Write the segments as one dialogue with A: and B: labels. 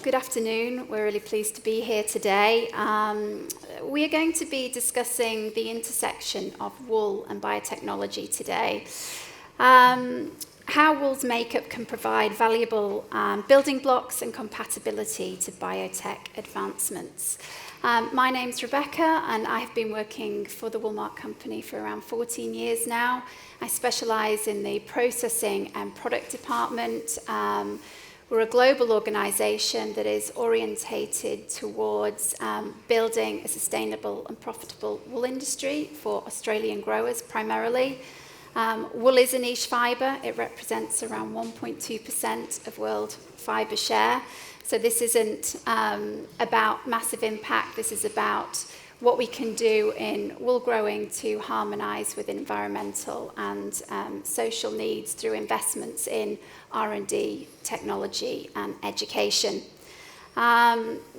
A: Good afternoon. We're really pleased to be here today. We are going to be discussing the intersection of wool and biotechnology today. How wool's makeup can provide valuable building blocks and compatibility to biotech advancements. My name's Rebecca, and I have been working for the Woolmark company for around 14 years now. I specialise in the processing and product department. We're a global organisation that is orientated towards building a sustainable and profitable wool industry for Australian growers primarily. Wool is a niche fibre. It represents around 1.2% of world fibre share. So this isn't about massive impact. This is about what we can do in wool growing to harmonise with environmental and social needs through investments in R&D, technology and education.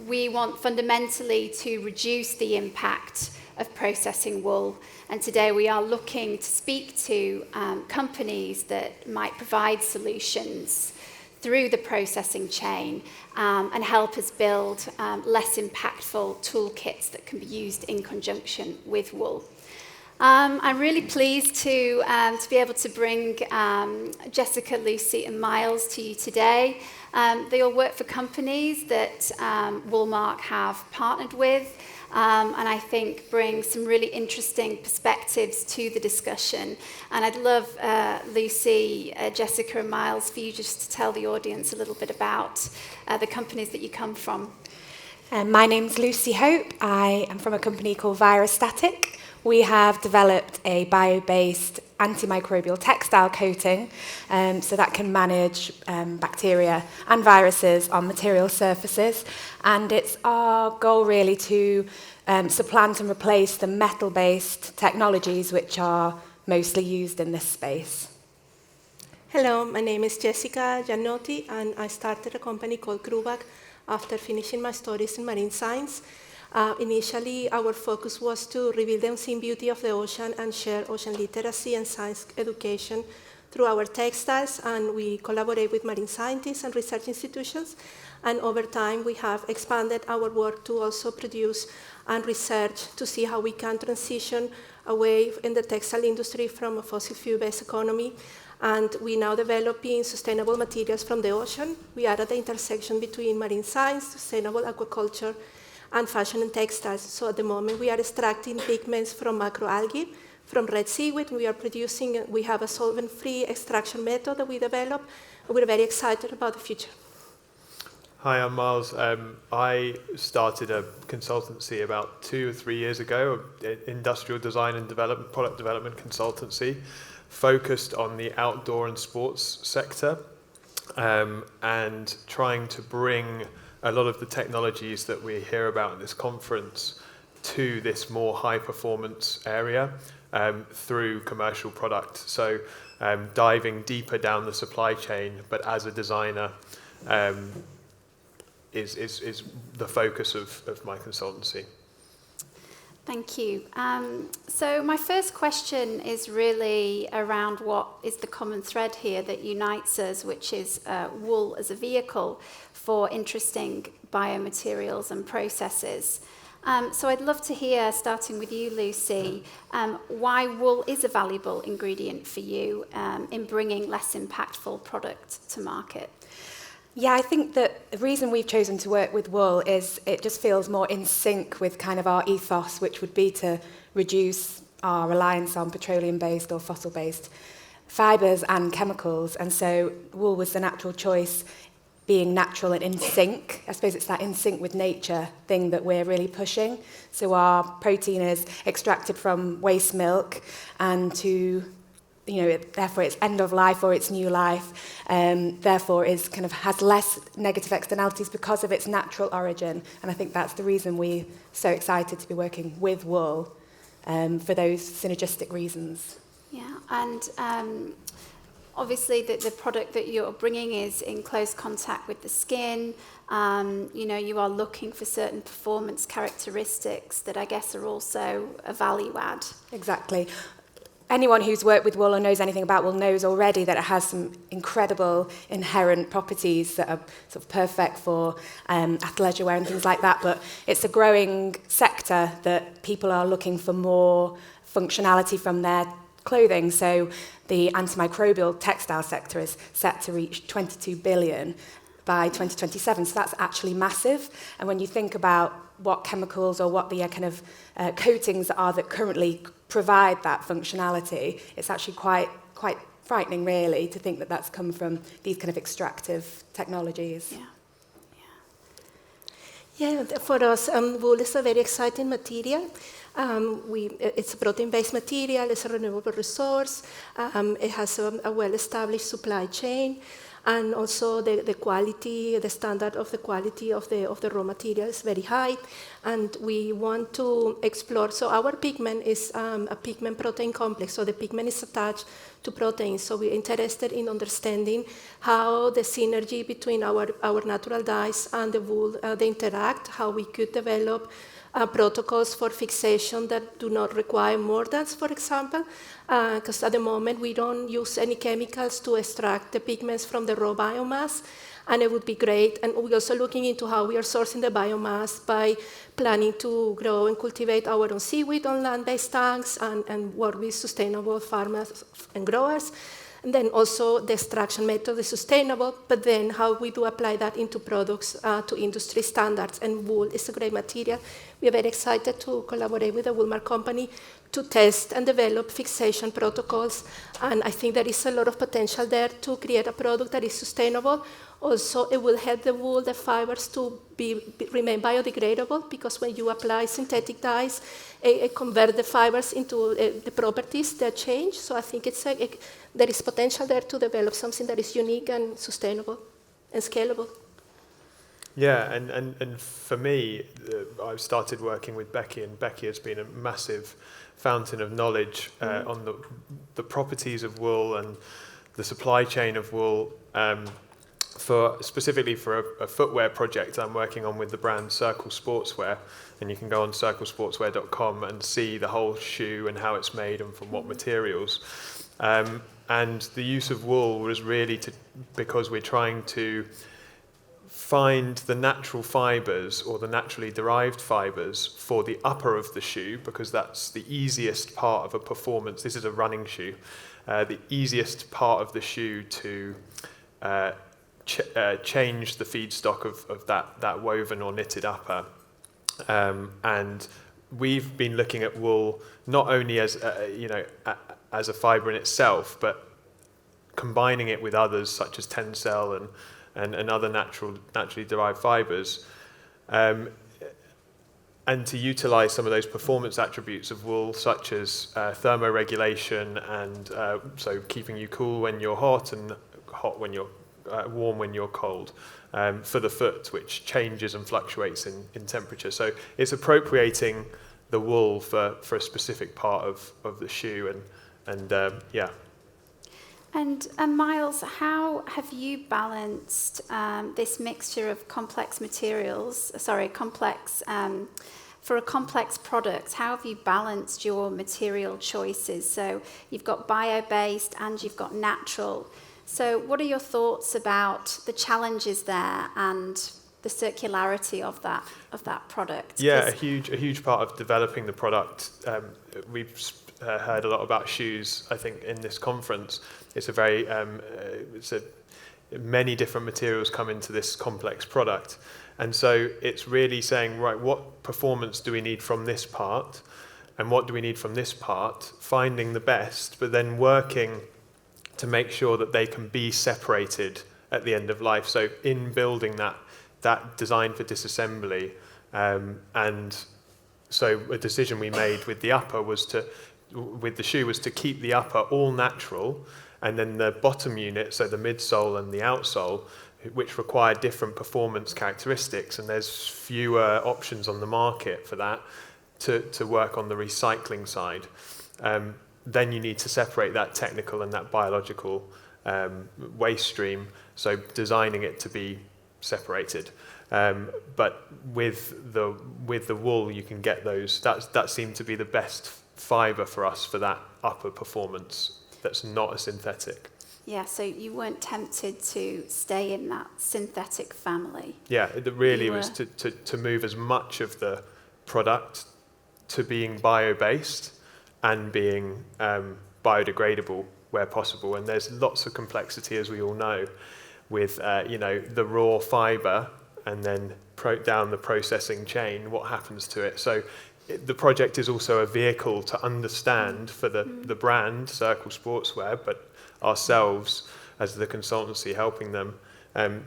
A: We want fundamentally to reduce the impact of processing wool, and today we are looking to speak to companies that might provide solutions through the processing chain and help us build less impactful toolkits that can be used in conjunction with wool. I'm really pleased to be able to bring Jessica, Lucy and Miles to you today. They all work for companies that Woolmark have partnered with, and I think bring some really interesting perspectives to the discussion. And I'd love, Lucy, Jessica and Miles, for you just to tell the audience a little bit about the companies that you come from.
B: My name's Lucy Hope. I am from a company called Virustatic. We have developed a bio-based antimicrobial textile coating so that can manage bacteria and viruses on material surfaces. And it's our goal really to supplant and replace the metal-based technologies which are mostly used in this space.
C: Hello, my name is Jessica Giannotti, and I started a company called Crùbag after finishing my studies in marine science. Initially, our focus was to reveal the unseen beauty of the ocean and share ocean literacy and science education through our textiles, and we collaborate with marine scientists and research institutions. And over time, we have expanded our work to also produce and research to see how we can transition away in the textile industry from a fossil fuel-based economy. And we now developing sustainable materials from the ocean. We are at the intersection between marine science, sustainable aquaculture, and fashion and textiles. So at the moment, we are extracting pigments from macroalgae, from red seaweed. We are producing, we have a solvent-free extraction method that we develop. We're very excited about the future.
D: Hi, I'm Miles. I started a consultancy about 2 or 3 years ago, industrial design and development, product development consultancy, focused on the outdoor and sports sector, and trying to bring a lot of the technologies that we hear about in this conference to this more high-performance area through commercial product. So diving deeper down the supply chain, but as a designer, is the focus of my consultancy.
A: Thank you. So my first question is really around what is the common thread here that unites us, which is wool as a vehicle for interesting biomaterials and processes. So I'd love to hear, starting with you, Lucy, why wool is a valuable ingredient for you in bringing less impactful product to market.
B: Yeah, I think that the reason we've chosen to work with wool is it just feels more in sync with kind of our ethos, which would be to reduce our reliance on petroleum-based or fossil-based fibres and chemicals. And so wool was the natural choice, being natural and in sync. I suppose it's that in sync with nature thing that we're really pushing. So our protein is extracted from waste milk, and therefore it's end of life or it's new life, therefore is kind of has less negative externalities because of its natural origin. And I think that's the reason we're so excited to be working with wool, for those synergistic reasons.
A: Yeah, and obviously the product that you're bringing is in close contact with the skin. You are looking for certain performance characteristics that I guess are also a value add.
B: Exactly. anyone who's worked with wool or knows anything about wool knows already that it has some incredible inherent properties that are sort of perfect for athleisure wear and things like that. But it's a growing sector that people are looking for more functionality from their clothing. So the antimicrobial textile sector is set to reach 22 billion by 2027. So that's actually massive. And when you think about what chemicals or what the kind of coatings are that currently provide that functionality, it's actually quite frightening, really, to think that that's come from these kind of extractive technologies.
C: Yeah, for us, wool is a very exciting material. It's a protein-based material, it's a renewable resource, it has a well-established supply chain, and also the quality, the standard of the quality of the raw material is very high, and we want to explore. So our pigment is a pigment protein complex, so the pigment is attached to proteins. So we're interested in understanding how the synergy between our natural dyes and the wool, they interact, how we could develop protocols for fixation that do not require mordants, for example, because at the moment we don't use any chemicals to extract the pigments from the raw biomass, and it would be great. And we're also looking into how we are sourcing the biomass by planning to grow and cultivate our own seaweed on land-based tanks and work with sustainable farmers and growers. And then also the extraction method is sustainable, but then how we do apply that into products to industry standards. And wool is a great material. We are very excited to collaborate with the Woolmark company to test and develop fixation protocols. And I think there is a lot of potential there to create a product that is sustainable. Also, it will help the wool, the fibers, to remain biodegradable, because when you apply synthetic dyes, it converts the fibers into the properties that change. So I think there is potential there to develop something that is unique and sustainable and scalable.
D: Yeah, and for me, I've started working with Becky, and Becky has been a massive fountain of knowledge on the properties of wool and the supply chain of wool. Specifically for a footwear project I'm working on with the brand Circle Sportswear, and you can go on circlesportswear.com and see the whole shoe and how it's made and from what materials. And the use of wool was really because we're trying to find the natural fibers or the naturally derived fibers for the upper of the shoe, because that's the easiest part of a performance. This is a running shoe. The easiest part of the shoe to change the feedstock of that woven or knitted upper. And we've been looking at wool not only as as a fibre in itself, but combining it with others such as Tencel and other naturally derived fibres, and to utilise some of those performance attributes of wool, such as thermoregulation and so keeping you cool when you're hot and hot when you're warm when you're cold, for the foot, which changes and fluctuates in temperature. So it's appropriating the wool for a specific part of the shoe, and yeah.
A: And Miles, how have you balanced this mixture of complex materials, for a complex product, how have you balanced your material choices? So you've got bio-based and you've got natural. So what are your thoughts about the challenges there and the circularity of that product?
D: Yeah, a huge part of developing the product. We've heard a lot about shoes, I think, in this conference. It's a very many different materials come into this complex product, and so it's really saying, right, what performance do we need from this part, and what do we need from this part? Finding the best, but then working to make sure that they can be separated at the end of life. So in building that design for disassembly, and so a decision we made with the upper with the shoe was to keep the upper all natural, and then the bottom unit, so the midsole and the outsole, which require different performance characteristics, and there's fewer options on the market for that, to work on the recycling side. Then you need to separate that technical and that biological waste stream, so designing it to be separated. But with the wool, you can get those. That seemed to be the best fibre for us for that upper performance that's not a synthetic.
A: Yeah, so you weren't tempted to stay in that synthetic family.
D: Yeah, it really was to move as much of the product to being bio-based and being biodegradable where possible. And there's lots of complexity, as we all know, with the raw fibre and then down the processing chain, what happens to it. So the project is also a vehicle to understand for the brand, Circle Sportswear, but ourselves as the consultancy helping them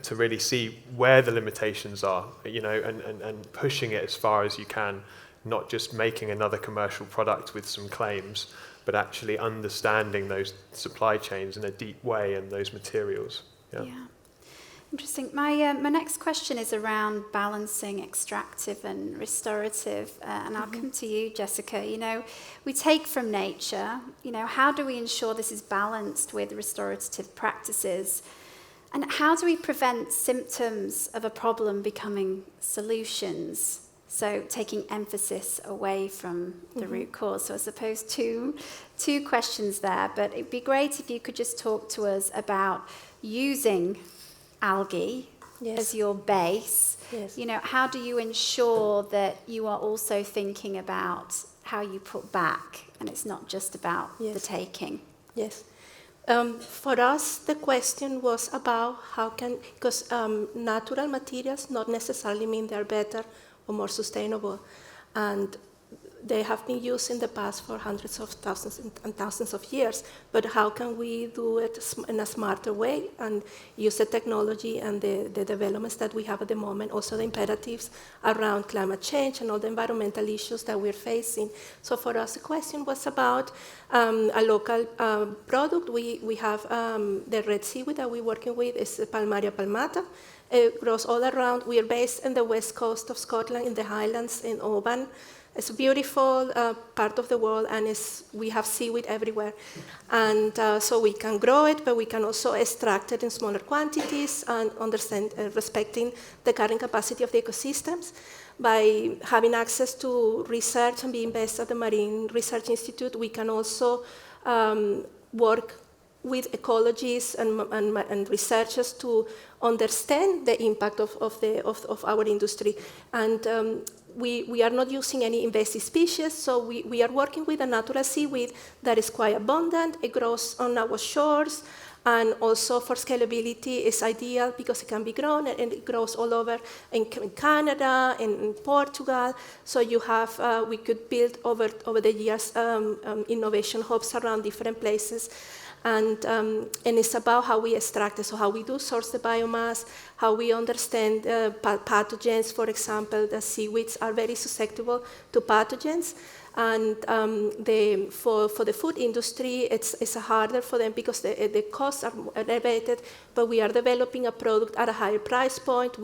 D: to really see where the limitations are, and pushing it as far as you can, not just making another commercial product with some claims, but actually understanding those supply chains in a deep way and those materials. Yeah.
A: Interesting. My next question is around balancing extractive and restorative, and I'll come to you, Jessica. We take from nature. How do we ensure this is balanced with restorative practices, and how do we prevent symptoms of a problem becoming solutions? So taking emphasis away from the root cause. So I suppose two questions there, but it'd be great if you could just talk to us about using algae as your base.
C: Yes.
A: How do you ensure that you are also thinking about how you put back, and it's not just about the taking?
C: Yes. For us, the question was about because natural materials not necessarily mean they're better or more sustainable, and they have been used in the past for hundreds of thousands and thousands of years, but how can we do it in a smarter way and use the technology and the developments that we have at the moment, also the imperatives around climate change and all the environmental issues that we're facing. So for us, the question was about a local product. We have the red seaweed that we're working with is Palmaria palmata. It grows all around. We are based in the west coast of Scotland, in the Highlands, in Oban. It's a beautiful part of the world, and we have seaweed everywhere. And so we can grow it, but we can also extract it in smaller quantities and respecting the carrying capacity of the ecosystems. By having access to research and being based at the Marine Research Institute, we can also work with ecologists and researchers to understand the impact of our industry. And we are not using any invasive species, so we are working with a natural seaweed that is quite abundant. It grows on our shores, and also for scalability is ideal because it can be grown, and it grows all over in Canada, in Portugal. So we could build over the years innovation hubs around different places. And it's about how we extract it, so how we do source the biomass, how we understand pathogens. For example, the seaweeds are very susceptible to pathogens, and for the food industry, it's harder for them because the costs are elevated, but we are developing a product at a higher price point.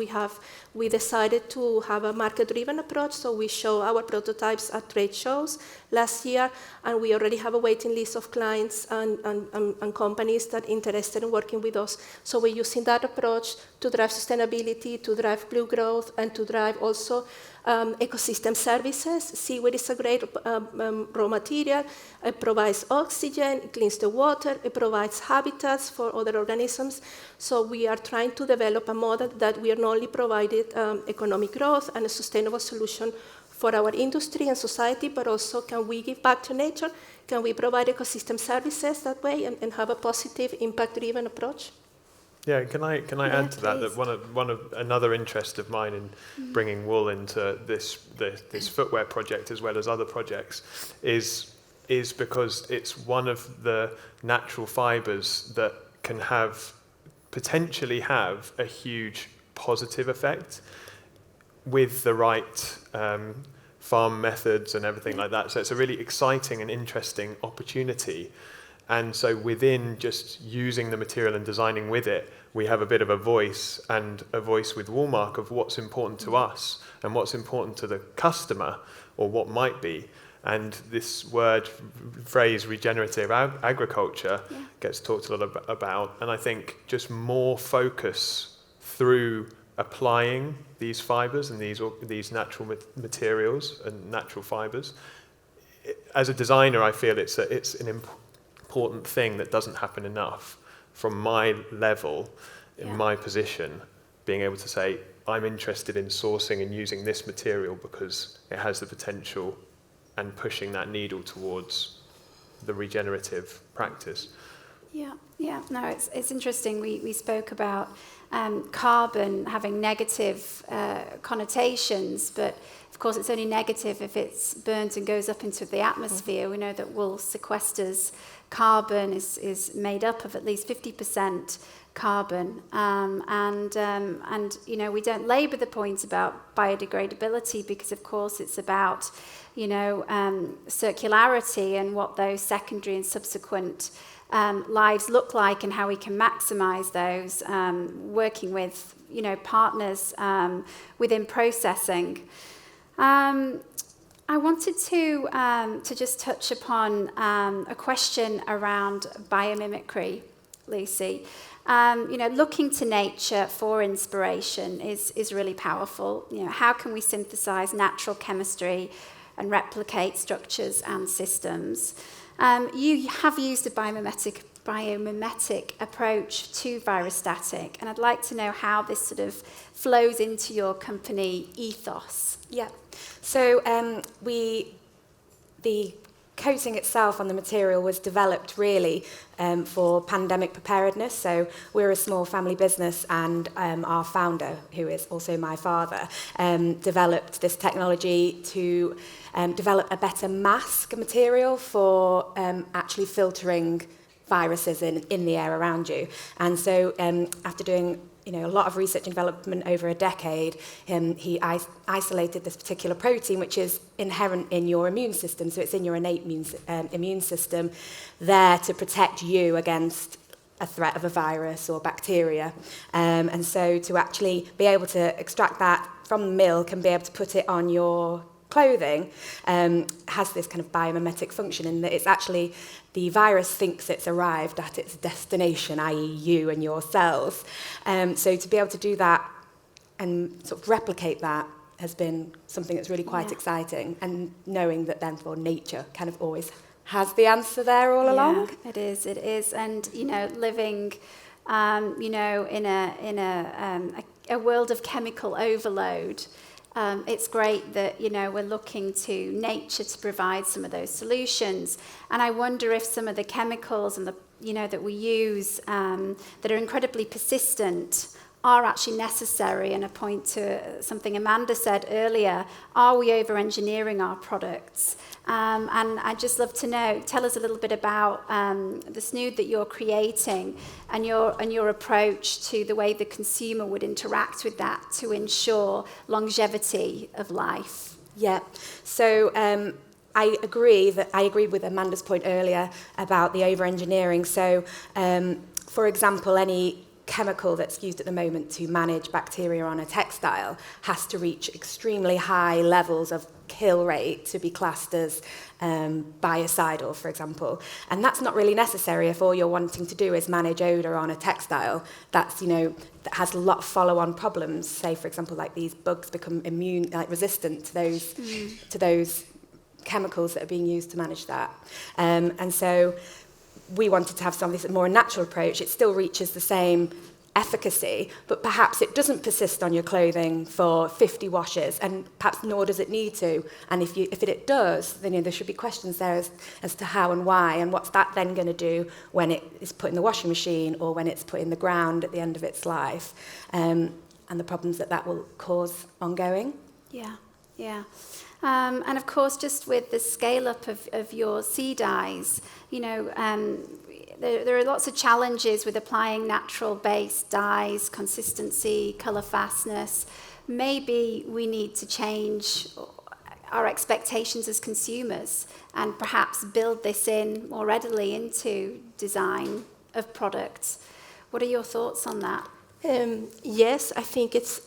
C: We decided to have a market-driven approach, so we show our prototypes at trade shows last year, and we already have a waiting list of clients and companies that are interested in working with us. So we're using that approach to drive sustainability, to drive blue growth, and to drive also ecosystem services. Seaweed is a great raw material. It provides oxygen, it cleans the water, it provides habitats for other organisms. So we are trying to develop a model that we are not only provided economic growth and a sustainable solution for our industry and society, but also can we give back to nature? Can we provide ecosystem services that way and have a positive impact-driven approach?
D: Yeah, can I add to that? That one of another interest of mine in bringing wool into this footwear project as well as other projects is because it's one of the natural fibres that can potentially have a huge positive effect with the right farm methods and everything like that. So it's a really exciting and interesting opportunity. And so within just using the material and designing with it, we have a bit of a voice, and a voice with Woolmark of what's important to us and what's important to the customer, or what might be. And this phrase, regenerative agriculture, gets talked a lot about. And I think just more focus through applying these fibres and these natural materials and natural fibres as a designer, I feel it's an important thing that doesn't happen enough from my level, in my position, being able to say, I'm interested in sourcing and using this material because it has the potential, and pushing that needle towards the regenerative practice.
A: Yeah. No, it's interesting. We spoke about carbon having negative connotations, but of course it's only negative if it's burnt and goes up into the atmosphere. We know that wool sequesters carbon, is made up of at least 50% carbon, and you know, we don't labour the point about biodegradability because of course it's about, you know, circularity and what those secondary and subsequent lives look like and how we can maximise those, working with, you know, partners within processing. I wanted to just touch upon a question around biomimicry, Lucy. You know, looking to nature for inspiration is really powerful. You know, how can we synthesize natural chemistry and replicate structures and systems? You have used a biomimetic approach to Virustatic, and I'd like to know how this sort of flows into your company ethos.
B: Yeah. So the coating itself on the material was developed really for pandemic preparedness. So we're a small family business, and our founder, who is also my father, developed this technology to develop a better mask material for actually filtering viruses in the air around you. And so after doing a lot of research and development over a decade, he isolated this particular protein, which is inherent in your immune system. So it's in your innate immune system, there to protect you against a threat of a virus or bacteria. And so to actually be able to extract that from the milk and be able to put it on your clothing has this kind of biomimetic function in that it's actually the virus thinks it's arrived at its destination, i.e. you and your cells. So to be able to do that and sort of replicate that has been something that's really quite exciting, and knowing that then for nature kind of always has the answer there all along.
A: It is. And, you know, living, you know, in a world of chemical overload, it's great that, you know, we're looking to nature to provide some of those solutions. And I wonder if some of the chemicals and the, you know, that we use that are incredibly persistent are actually necessary. And a point to something Amanda said earlier, are we over-engineering our products? And I'd just love to know, tell us a little bit about the snood that you're creating and your approach to the way the consumer would interact with that to ensure longevity of life.
B: Yeah, so I agree with Amanda's point earlier about the over-engineering. So, for example, any chemical that's used at the moment to manage bacteria on a textile has to reach extremely high levels of kill rate to be classed as biocidal, for example. And that's not really necessary if all you're wanting to do is manage odour on a textile that's, you know, that has a lot of follow-on problems. Say, for example, like these bugs become resistant to those chemicals that are being used to manage that. And so we wanted to have something that's a more natural approach. It still reaches the same efficacy, but perhaps it doesn't persist on your clothing for 50 washes, and perhaps nor does it need to. And if it does, then, you know, there should be questions there as to how and why, and what's that then going to do when it is put in the washing machine or when it's put in the ground at the end of its life, and the problems that will cause ongoing.
A: Yeah. And of course, just with the scale-up of your sea dyes, you know, there are lots of challenges with applying natural-based dyes, consistency, colour fastness. Maybe we need to change our expectations as consumers and perhaps build this in more readily into design of products. What are your thoughts on that?
C: Yes, I think it's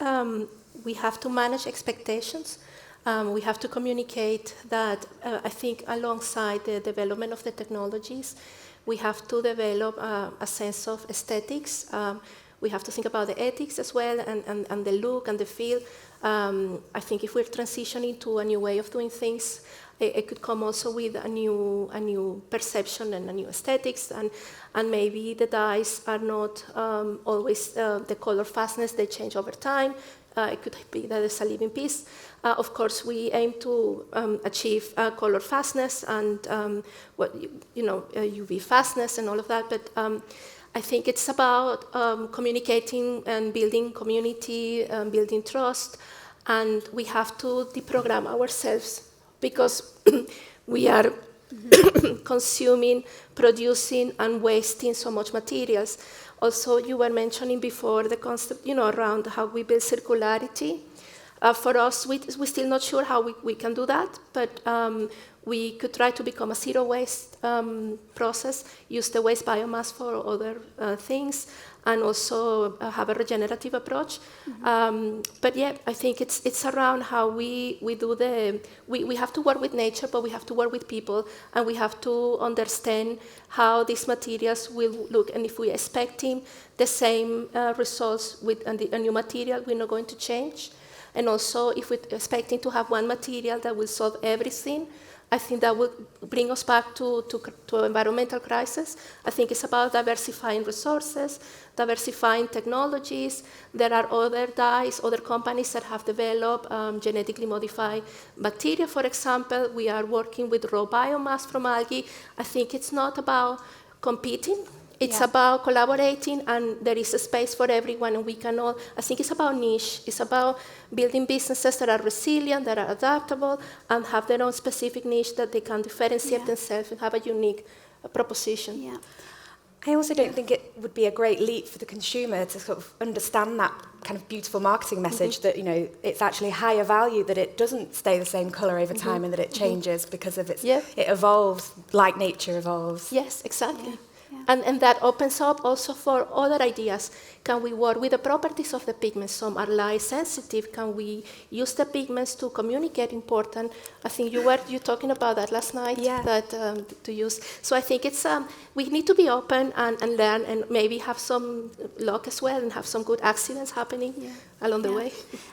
C: we have to manage expectations. We have to communicate that, I think, alongside the development of the technologies, we have to develop a sense of aesthetics. We have to think about the ethics as well, and the look and the feel. I think if we're transitioning to a new way of doing things, it could come also with a new perception and a new aesthetics, and maybe the dyes are not always the color fastness, they change over time. It could be that it's a living piece. Of course, we aim to achieve color fastness and UV fastness and all of that, but I think it's about communicating and building community, building trust, and we have to deprogram ourselves because we are consuming, producing, and wasting so much materials. Also, you were mentioning before the concept, around how we build circularity. For us, we're still not sure how we can do that, but we could try to become a zero waste process, use the waste biomass for other things, and also have a regenerative approach. But yeah, I think it's around how we do we have to work with nature, but we have to work with people, and we have to understand how these materials will look. And if we're expecting the same results with a new material, we're not going to change. And also, if we're expecting to have one material that will solve everything, I think that will bring us back to environmental crisis. I think it's about diversifying resources, diversifying technologies. There are other dyes, other companies that have developed genetically modified bacteria, for example. We are working with raw biomass from algae. I think it's not about competing. It's about collaborating, and there is a space for everyone, and we can all, I think it's about niche. It's about building businesses that are resilient, that are adaptable, and have their own specific niche that they can differentiate themselves and have a unique proposition.
B: Yeah. I also don't think it would be a great leap for the consumer to sort of understand that kind of beautiful marketing message that, it's actually higher value, that it doesn't stay the same colour over time and that it changes because of it evolves like nature evolves.
C: Yes, exactly. And that opens up also for other ideas. Can we work with the properties of the pigments? Some are light sensitive. Can we use the pigments to communicate important? I think you were talking about that last night, that to use. So I think it's we need to be open and learn, and maybe have some luck as well, and have some good accidents happening along the way.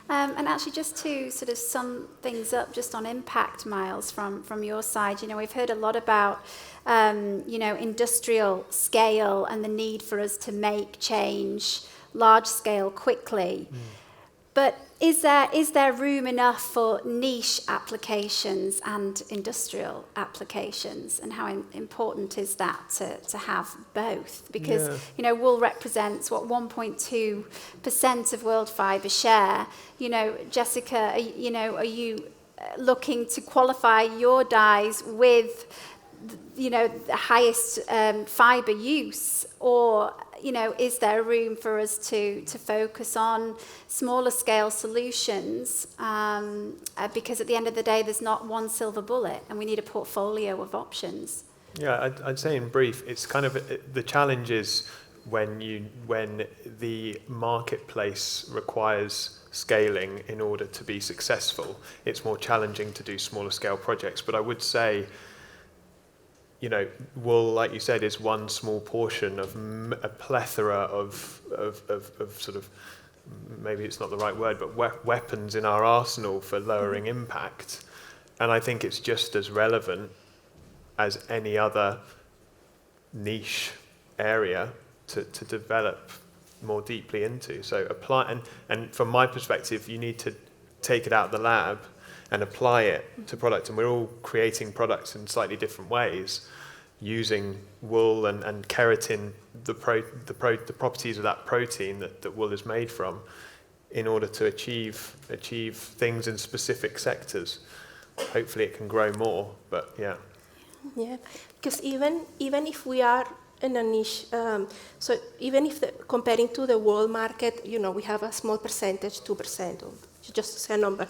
A: And actually, just to sort of sum things up, just on impact, Miles, from your side, we've heard a lot about industrial scale and the need for us to make change large scale quickly. But is there room enough for niche applications and industrial applications? And how important is that to have both? Because wool represents 1.2% of world fibre share. Jessica, are you looking to qualify your dyes with the highest fibre use, or is there room for us to focus on smaller scale solutions, because at the end of the day there's not one silver bullet and we need a portfolio of options?
D: I'd say in brief, it's kind of the challenge is when the marketplace requires scaling in order to be successful, it's more challenging to do smaller scale projects. But I would say, wool, like you said, is one small portion of a plethora of sort of, maybe it's not the right word, but weapons in our arsenal for lowering impact. And I think it's just as relevant as any other niche area to develop more deeply into. So apply, and from my perspective, you need to take it out of the lab and apply it to product. And we're all creating products in slightly different ways, using wool and keratin, the properties of that protein that wool is made from, in order to achieve things in specific sectors. Hopefully it can grow more, but
C: because even if we are in a niche, so even if comparing to the world market, we have a small percentage, 2%, or just to say a number.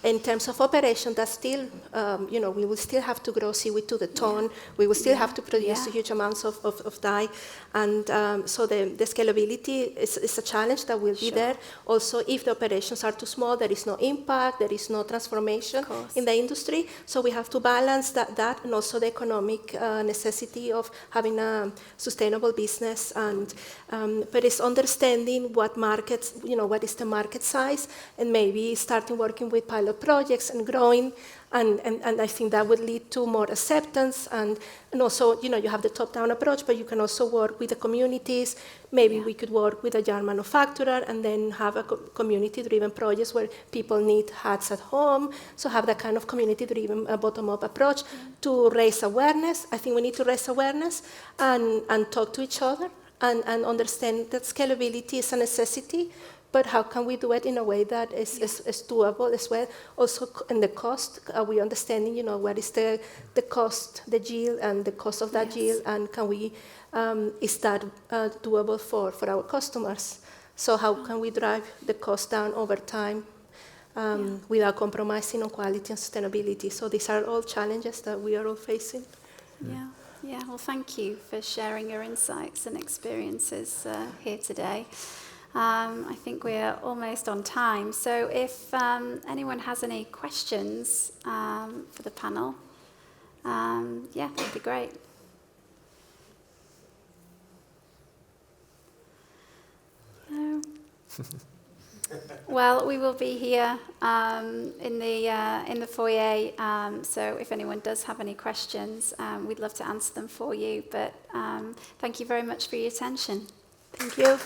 C: In terms of operation, that's still, we will still have to grow seaweed to the ton. We will still have to produce huge amounts of dye. And so the scalability is a challenge that will be there. Also, if the operations are too small, there is no impact, there is no transformation in the industry. So we have to balance that and also the economic necessity of having a sustainable business. And but it's understanding what markets, what is the market size, and maybe maybe starting working with pilot projects and growing, and I think that would lead to more acceptance, and also, you have the top-down approach, but you can also work with the communities. Maybe we could work with a yarn manufacturer and then have a community-driven projects where people need hats at home, so have that kind of community-driven bottom-up approach to raise awareness. I think we need to raise awareness and talk to each other and understand that scalability is a necessity, but how can we do it in a way that is doable as well? Also, in the cost, are we understanding, what is the cost, the yield, and the cost of that yield, and can we, is that doable for our customers? So how can we drive the cost down over time without compromising on quality and sustainability? So these are all challenges that we are all facing.
A: Yeah, well, thank you for sharing your insights and experiences here today. I think we're almost on time, so if anyone has any questions for the panel, that'd be great. No? Well, we will be here in the foyer, so if anyone does have any questions, we'd love to answer them for you, but thank you very much for your attention.
C: Thank you.